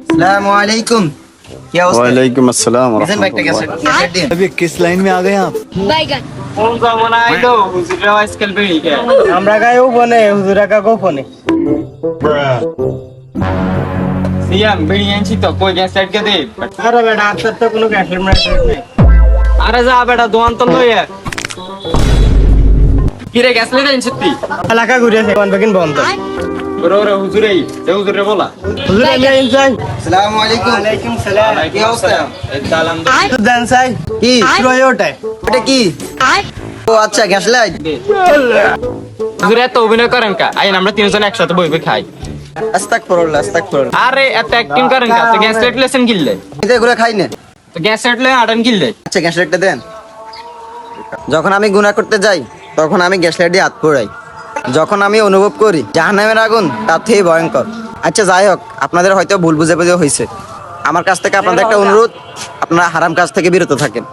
अस्सलाम वालेकुम। क्या अवस्था है? वालेकुम अस्सलाम किशन भाई क्या रहमतुल्लाह। अभी किस लाइन में आ गए आप? बैगन কোন জামন আইলো হুজুরা আজকাল বেরি কে আমরা গায়ে বনে হুজুরা কা গোপনে সিয়াম বেরি আনছি তো কই গ্যাস লাইট কে দে আরে বেটা আপনার তো কোনো গ্যাস লাইট নেই। আরে যা বেটা দোয়ান তো লইয়া কিরে গ্যাস লাইট আনছিস তুই এলাকা ঘুরেছে কোন বেগিন বন্ধ। ওরে ওরে হুজুরেই এ হুজুরে বলা হুজুর আমি ইনসাই। আসসালামু আলাইকুম। ওয়ালাইকুম সালাম। কি অবস্থা? এই সালাম তো দেন সাই কি শুরু হয়ে ওঠে এটা কি? ও আচ্ছা গ্যাস লাইট। হুজুরে এত অভিনয় করেন কা আইন আমরা তিনজন একসাথে বইবে খাই আস্তাগফিরুল্লাহ আস্তাগফিরুল্লাহ। আরে এত অ্যাক্টিং করেন কা তো গ্যাস লাইট লেসেন কিনলে এটা এগুলো খাই না। তো গ্যাস লাইট লয়ে আটান কিনলে আচ্ছা গ্যাস লাইটটা দেন। যখন আমি গুনাহ করতে যাই তখন আমি গ্যাস লাইট দিয়ে হাত পোড়াই। যখন আমি অনুভব করি জাহান্নামের আগুন তার থেকে ভয়ঙ্কর। আচ্ছা যাই হোক, আপনাদের হয়তো ভুল বুঝাবুঝি হয়েছে। আমার কাছ থেকে আপনাদের একটা অনুরোধ, আপনারা হারাম কাজ থেকে বিরত থাকেন।